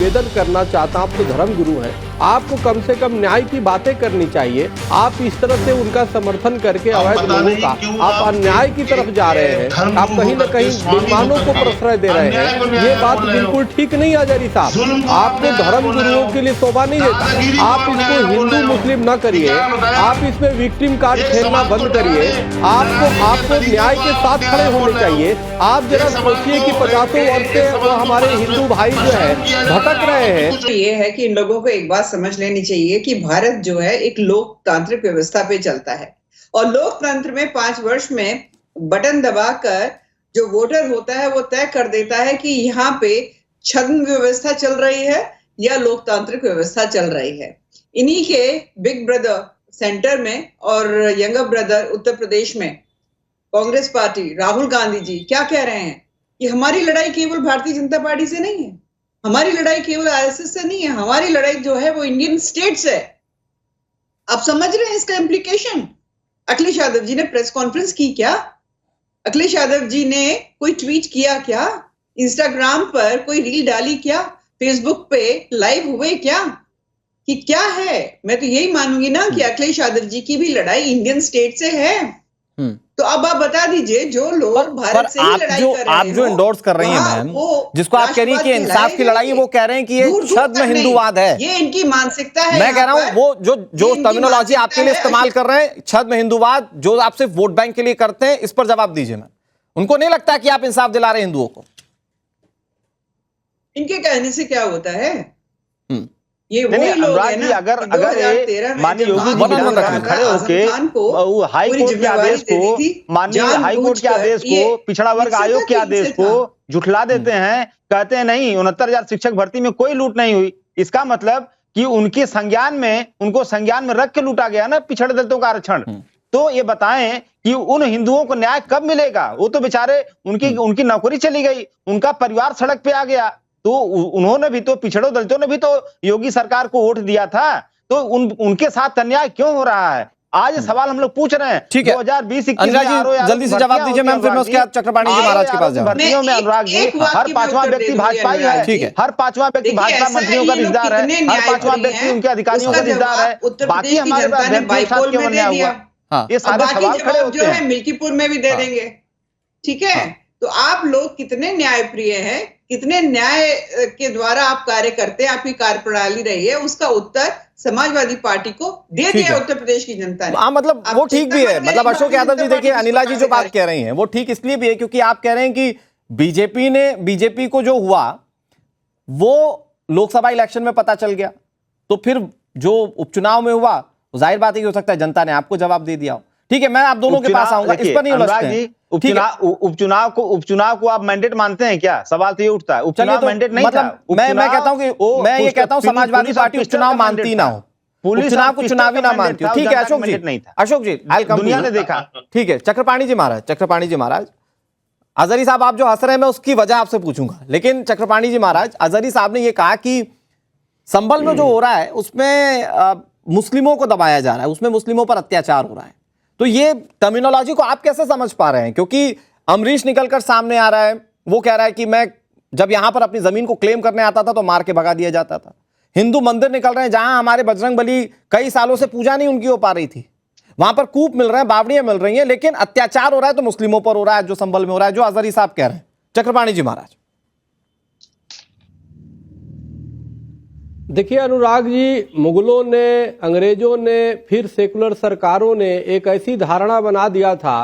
निवेदन करना चाहता हूं, आप तो धर्मगुरु हैं, आपको कम से कम न्याय की बातें करनी चाहिए। आप इस तरह से उनका समर्थन करके अवैध लोगों का आप अन्याय की तरफ जा रहे हैं, आप कहीं न कहीं बेईमानों को प्रश्रय दे रहे हैं। ये बात बिल्कुल ठीक नहीं है हजारी साहब, आपको धर्मगुरुओं के लिए शोभा नहीं देता। आप इसको हिंदू मुस्लिम न करिए, आप इसमें विक्टिम कार्ड खेलना बंद करिए। आपको न्याय के साथ खड़े होने चाहिए। आप जरा सोचिए कि 50 वर्ष से हमारे हिंदू भाई जो है भटक रहे हैं। ये है कि इन लोगों को एक बात समझ लेनी चाहिए कि भारत जो है एक लोकतांत्रिक व्यवस्था पे चलता है, और लोकतंत्र में 5 वर्ष में बटन दबाकर जो वोटर होता है वो तय कर देता है कि यहाँ पे छद्म व्यवस्था चल रही है या लोकतांत्रिक व्यवस्था चल रही है। इन्हीं के बिग ब्रदर सेंटर में और यंगर ब्रदर उत्तर प्रदेश में कांग्रेस पार्टी, राहुल गांधी जी क्या कह रहे हैं कि हमारी लड़ाई केवल भारतीय जनता पार्टी से नहीं है, हमारी लड़ाई केवल आरएसएस से नहीं है, हमारी लड़ाई जो है वो इंडियन स्टेट्स है। आप समझ रहे हैं इसका इम्प्लीकेशन? अखिलेश यादव जी ने प्रेस कॉन्फ्रेंस की क्या? अखिलेश यादव जी ने कोई ट्वीट किया क्या? इंस्टाग्राम पर कोई रील डाली क्या? फेसबुक पे लाइव हुए क्या? कि क्या है? मैं तो यही मानूंगी ना कि अखिलेश यादव जी की भी लड़ाई इंडियन स्टेट से है। तो अब आप बता दीजिए, जो लोग भारत से ही लड़ाई कर रहे हैं, आप जो इंडोर्स कर रही हैं मैम, जिसको आप कह रही हैं कि इंसाफ की लड़ाई है, वो कह रहे हैं कि ये छद्म हिंदूवाद है। ये इनकी मानसिकता है। मैं कह रहा हूं वो जो टर्मिनोलॉजी आपके लिए इस्तेमाल कर रहे हैं, छद्म हिंदूवाद, जो आप सिर्फ वोट बैंक के लिए करते हैं, इस पर जवाब दीजिए मैम। उनको नहीं लगता कि आप इंसाफ दिला रहे हैं हिंदुओं को? इनके कहने से क्या होता है? ये वही लोग हैं ना, अगर माननीय योगी जी खड़े होके हाई कोर्ट के आदेश को, माननीय हाई कोर्ट के आदेश को, पिछड़ा वर्ग आयोग के आदेश को झुठला देते हैं, कहते हैं नहीं 69,000 शिक्षक भर्ती में कोई लूट नहीं हुई, इसका मतलब कि उनके संज्ञान में, उनको संज्ञान में रख के लूटा गया ना पिछड़े दलितों का आरक्षण। तो ये बताएं कि उन हिंदुओं को न्याय कब मिलेगा? वो तो बेचारे उनकी नौकरी चली गई, उनका परिवार सड़क पे आ गया, तो उन्होंने भी तो, पिछड़ों दलितों ने भी तो योगी सरकार को वोट दिया था, तो उनके साथ अन्याय क्यों हो रहा है? आज सवाल हम लोग पूछ रहे हैं। ठीक है, 2020-21 जल्दी से जवाब दीजिए मैम, फिर मैं उसके बाद चक्रपाणी जी महाराज के पास जाऊंगा। भर्तियों में अनुराग जी, हर 5वां व्यक्ति भाजपा ही है। ठीक है, हर 5वां व्यक्ति भाजपा मंत्रियों का रिश्तेदार है, हर 5वां व्यक्ति उनके अधिकारियों का रिश्तेदार है। बाकी हमारे बाईपोल में दे दिया, ये सारे सवाल खड़े होते हैं। मिल्कीपुर में भी दे देंगे। ठीक है, तो आप लोग कितने न्यायप्रिय हैं, कितने न्याय के द्वारा आप कार्य करते हैं, आपकी कार्यप्रणाली रही है, उसका उत्तर समाजवादी पार्टी को दे दिया उत्तर प्रदेश की जनता ने। हाँ, मतलब वो ठीक भी है। मतलब अशोक यादव जी, देखिए अनिला जी जो बात कह रही हैं वो ठीक इसलिए भी है क्योंकि आप कह रहे हैं कि बीजेपी को जो हुआ वो लोकसभा इलेक्शन में पता चल गया, तो फिर जो उपचुनाव में हुआ जाहिर बात है कि हो सकता है जनता ने आपको जवाब दे दिया हो। ठीक है, मैं आप दोनों के पास आऊंगा, इस पर नहीं उलझते हैं। उपचुनाव को आप मैंडेट मानते हैं क्या? सवाल तो ये उठता है। उपचुनाव मैंडेट नहीं था। मैं कहता हूं कि मैं ये कहता हूं समाजवादी पार्टी उपचुनाव मानती ना हो, उपचुनाव को चुनावी ना मानती हो। ठीक है अशोक जी, दुनिया ने देखा। ठीक है, चक्रपाणी जी महाराज, अजहरी साहब आप जो हंस रहे हैं मैं उसकी वजह आपसे पूछूंगा, लेकिन चक्रपाणी जी महाराज, अजहरी साहब ने ये कहा कि संभल में जो हो रहा है उसमें मुस्लिमों को दबाया जा रहा है, उसमें मुस्लिमों पर अत्याचार हो रहा है। तो ये टर्मिनोलॉजी को आप कैसे समझ पा रहे हैं? क्योंकि अमरीश निकलकर सामने आ रहा है, वो कह रहा है कि मैं जब यहां पर अपनी जमीन को क्लेम करने आता था तो मार के भगा दिया जाता था। हिंदू मंदिर निकल रहे हैं जहां हमारे बजरंगबली कई सालों से पूजा नहीं उनकी हो पा रही थी, वहां पर कूप मिल रहे हैं, बावड़ियां मिल रही हैं, लेकिन अत्याचार हो रहा है तो मुस्लिमों पर हो रहा है, जो संभल में हो रहा है, जो अजहरी साहब कह रहे हैं। चक्रपाणी जी महाराज, देखिए अनुराग जी, मुगलों ने, अंग्रेजों ने, फिर सेकुलर सरकारों ने एक ऐसी धारणा बना दिया था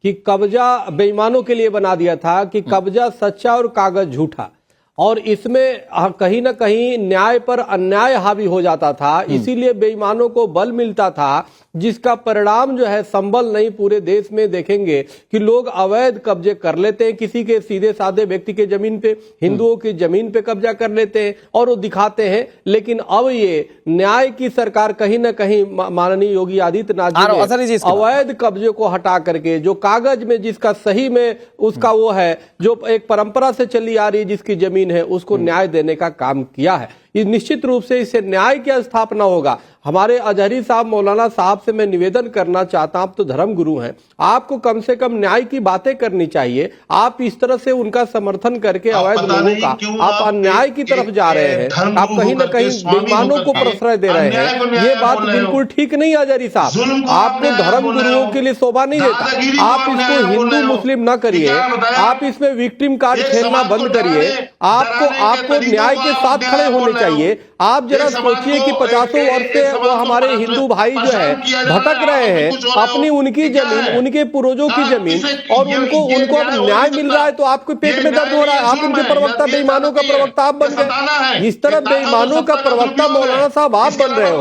कि कब्जा बेईमानों के लिए बना दिया था कि कब्जा सच्चा और कागज झूठा, और इसमें कहीं ना कहीं न्याय पर अन्याय हावी हो जाता था। इसीलिए बेईमानों को बल मिलता था, जिसका परिणाम जो है संभल नहीं पूरे देश में देखेंगे कि लोग अवैध कब्जे कर लेते हैं, किसी के सीधे साधे व्यक्ति के जमीन पे, हिंदुओं की जमीन पे कब्जा कर लेते हैं और वो दिखाते हैं। लेकिन अब ये न्याय की सरकार कहीं ना कहीं माननीय योगी आदित्यनाथ जी ने अवैध कब्जे को हटा करके जो कागज में जिसका सही में उसका वो है, जो एक परंपरा से चली आ रही है जिसकी जमीन है, उसको न्याय देने का काम किया है। निश्चित रूप से इससे न्याय की स्थापना होगा। हमारे अजहरी साहब, मौलाना साहब से मैं निवेदन करना चाहता हूं, आप तो धर्म गुरु हैं, आपको कम से कम न्याय की बातें करनी चाहिए। आप इस तरह से उनका समर्थन करके अवैध लोगों का आप अन्याय की तरफ जा रहे हैं, आप कहीं ना कहीं बेईमानों को प्रश्रय दे रहे हैं। ये बात बिल्कुल ठीक नहीं अजहरी साहब, आपको धर्म गुरुओं के लिए शोभा नहीं देता। आप इसको हिंदू मुस्लिम न करिए, आप इसमें विक्टिम कार्ड खेलना बंद करिए। आपको न्याय के साथ खड़े होने चाहिए। आप जरा सोचिए कि 50 वर्ष से वो हमारे हिंदू भाई जो है भटक रहे हैं अपनी उनकी जमीन, उनके पूर्वजों की जमीन, और उनको अब न्याय मिल रहा है तो आपके पेट में दर्द हो रहा है। आप उनके प्रवक्ता, बेईमानों का प्रवक्ता आप बन गए। इस तरह बेईमानों का प्रवक्ता मौलाना साहब आप बन रहे हो,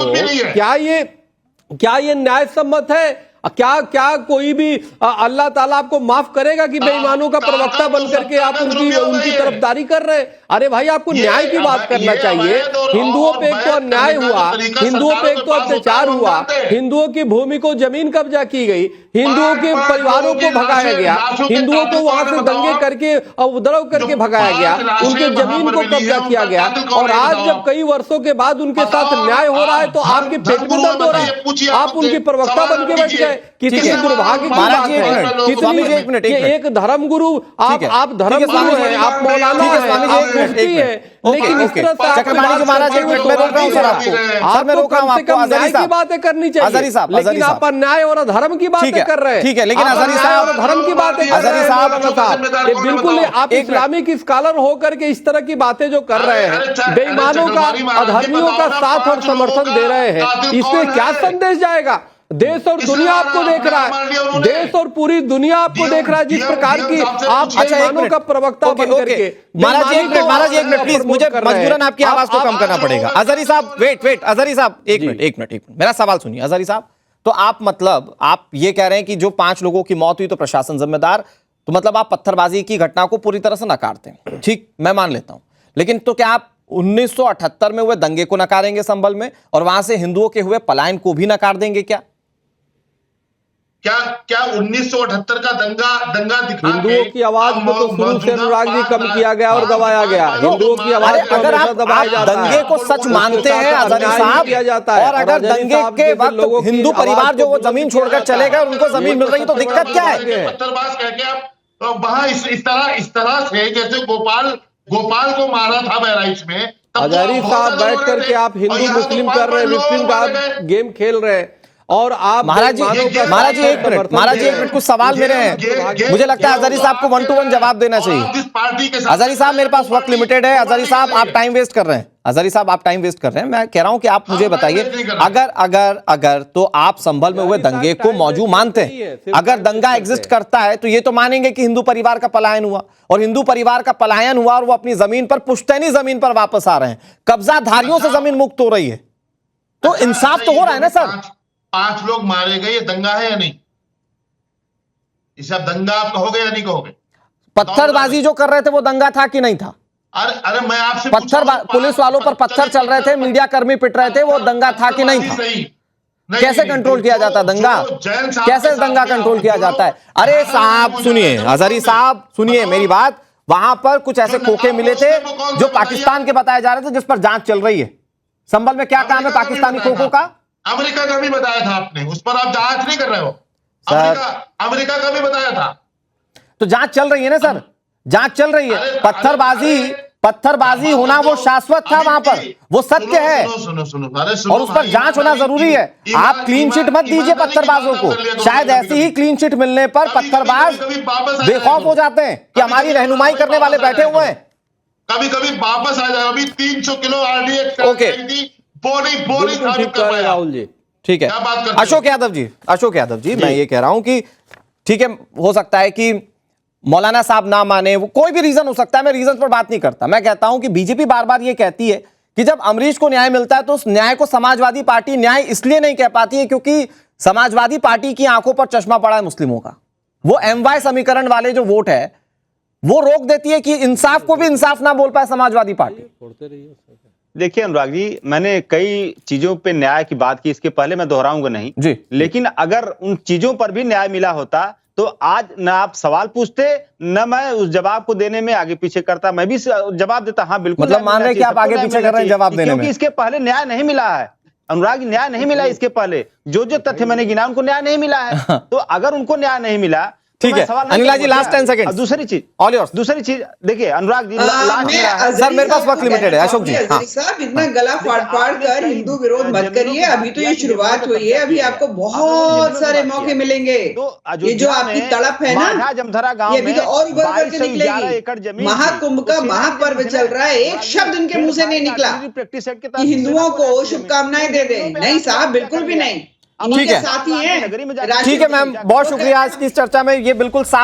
क्या ये न्याय सम्मत है? क्या कोई भी अल्लाह ताला आपको माफ करेगा कि बेईमानों का प्रवक्ता बन करके आप उनकी तरफदारी कर रहे हैं? अरे भाई, आपको न्याय की बात करना चाहिए। हिंदुओं पे एक तो अन्याय हुआ, हिंदुओं पे एक तो अत्याचार हुआ, हिंदुओं की भूमि को जमीन कब्जा की गई, हिंदुओं के परिवारों को भगाया गया, हिंदुओं को वहां से दंगे करके उपद्रव करके भगाया गया, उनके जमीन को कब्जा किया गया, और आज जब कई वर्षों के बाद उनके साथ न्याय हो रहा है तो आपके पेट में दर्द हो रहा है। आप उनके प्रवक्ता बन के बैठ गए। कितनी दुर्भाग्य की बात है कि एक धर्म गुरु, आप धर्म गुरु हैं, आप मौलाना हैं, आप मुफ्ती हैं, लेकिन इस तरह से चक्रपाणी महाराज एक मिनट, मैं रोक रहा हूं सर आपको। सर मैं रोक रहा हूं आपको। न्याय की बातें करनी चाहिए, लेकिन आप अन्याय और धर्म की बातें कर रहे हैं। ठीक है, लेकिन अजहरी साहब और धर्म की बातें कर रहे हैं। ये बिल्कुल आप इस्लामिक स्कॉलर होकर के इस तरह की बातें जो कर रहे हैं, बेईमानों का, अधर्मियों का साथ और समर्थन दे रहे हैं, इसमें क्या संदेश जाएगा? देश और दुनिया आपको देख रहा है, देश और पूरी दुनिया आपको देख रहा है जिस प्रकार की आप बेईमानों का प्रवक्ता बन करके। महाराज एक मिनट प्लीज, मुझे मजबूरन आपकी आवाज को कम करना पड़ेगा। अजहरी साहब वेट, अजहरी साहब एक मिनट मेरा सवाल सुनिए। अजहरी साहब, तो आप ये कह रहे हैं कि जो 5 लोगों की मौत हुई तो प्रशासन जिम्मेदार, तो मतलब आप पत्थरबाजी की घटना को पूरी तरह से नकारते हैं। ठीक, मैं मान लेता हूं, लेकिन तो क्या आप 1978 में हुए दंगे को नकारेंगे संभल में, और वहां से हिंदुओं के हुए पलायन को भी नकार देंगे क्या? क्या 1978 का दंगा दिखा हिंदुओं की आवाज को तो शुरू से अनुराग जी कम किया गया और दबाया गया। हिंदुओं की आवाज को अगर आप दंगे को सच मानते हैं अजहरी साहब, किया जाता है, और अगर दंगे के वक्त हिंदू परिवार जो वो जमीन छोड़कर चले गए, उनको जमीन मिल रही, तो दिक्कत क्या है? पत्थरबाज कह के आप वहां इस तरह से जैसे गोपाल को मारा था बहराइच में। अजहरी साहब बैठ करके आप हिंदू मुस्लिम कर रहे हैं, विक्टिम का गेम खेल रहे हैं, और आप महाराज जी एक मिनट, कुछ सवाल मेरे हैं, मुझे लगता है अजहरी साहब को 1 to 1 जवाब देना चाहिए। अजहरी साहब, मेरे पास वक्त लिमिटेड है। अजहरी साहब आप टाइम वेस्ट कर रहे हैं। मैं कह रहा हूं कि आप मुझे बताइए, अगर तो आप संभल में हुए दंगे को मौजूद मानते हैं? अगर दंगा एग्जिस्ट करता है तो ये तो मानेंगे कि हिंदू परिवार का पलायन हुआ, और हिंदू परिवार का पलायन हुआ और वो अपनी जमीन पर, पुश्तैनी जमीन पर वापस आ रहे हैं, कब्जाधारियों से जमीन मुक्त हो रही है, तो इंसाफ तो हो रहा है ना सर? 5 लोग मारे गए, ये दंगा है या नहीं? इसे आप दंगा आप कहोगे या नहीं कहोगे? पत्थरबाजी जो कर रहे थे वो दंगा था कि नहीं था? अरे मैं आपसे पुलिस वालों पर पत्थर चल रहे थे, मीडिया कर्मी पिट रहे थे, वो दंगा था कि नहीं था? कैसे कंट्रोल किया जाता दंगा? कैसे दंगा कंट्रोल किया जाता है? अरे साहब सुनिए, अजहरी साहब सुनिए मेरी बात। वहां पर कुछ ऐसे खोखे मिले थे जो पाकिस्तान के बताए जा रहे थे, जिस पर जांच चल रही है। संभल में क्या काम है पाकिस्तानी खोखों का? अमेरिका का भी बताया था आपने, उस पर आप जांच नहीं कर रहे हो। अमेरिका का भी बताया था, तो जांच चल रही है ना सर, जांच चल रही है। पत्थरबाजी होना वो शाश्वत था वहां पर, वो सत्य है, और उस पर जांच होना जरूरी है। आप क्लीन चिट मत दीजिए पत्थरबाजों को। शायद ऐसी ही क्लीन चिट मिलने पर पत्थरबाज बेखौफ हो जाते हैं कि हमारी रहनुमाई करने वाले बैठे हुए हैं। कभी कभी वापस आ जाए। अभी 300 किलो आरडीएक्स राहुल जी, ठीक है। अशोक यादव जी, मैं ये कह रहा हूं कि ठीक है, हो सकता है कि मौलाना साहब ना माने, वो कोई भी रीजन हो सकता है, मैं रीजन पर बात नहीं करता। मैं कहता हूं कि बीजेपी बार बार ये कहती है कि जब अमरीश को न्याय मिलता है तो उस न्याय को समाजवादी पार्टी न्याय इसलिए नहीं कह पाती है क्योंकि समाजवादी पार्टी की आंखों पर चश्मा पड़ा है मुस्लिमों का। वो MY समीकरण वाले जो वोट है वो रोक देती है कि इंसाफ को भी इंसाफ ना बोल पाए समाजवादी पार्टी। देखिए अनुराग जी, मैंने कई चीजों पे न्याय की बात की, इसके पहले मैं दोहराऊंगा नहीं जी, लेकिन अगर उन चीजों पर भी न्याय मिला होता तो आज न आप सवाल पूछते, न मैं उस जवाब को देने में आगे पीछे करता। मैं भी जवाब देता, हाँ बिल्कुल। मतलब मान रहे हैं कि आप आगे पीछे कर रहे हैं जवाब देने में, क्योंकि इसके पहले न्याय नहीं मिला है अनुराग, न्याय नहीं मिला इसके पहले। जो तथ्य मैंने गिना उनको न्याय नहीं मिला है। तो अगर उनको न्याय नहीं मिला, ठीक है अनिला जी, लास्ट 10 सेकंड। दूसरी चीज, ऑल योर्स। दूसरी चीज देखिए अनुराग जी, सर मेरे पास वक्त लिमिटेड है। अशोक जी साहब, इतना गला फाड़ कर हिंदू विरोध मत करिए, अभी तो ये शुरुआत हुई है, अभी आपको बहुत सारे मौके मिलेंगे। ये जो आपकी तड़प है ना, जमथरा गांव ये अभी तो और उभर करके निकलेगी। महाकुंभ का महापर्व चल रहा है, एक शब्द इनके मुंह से नहीं निकला कि हिंदुओं को शुभकामनाएं दे दें। नहीं साहब, बिल्कुल भी नहीं। ठीक है, साथी हैं। ठीक है मैम, बहुत शुक्रिया आज की इस चर्चा में। ये बिल्कुल साफ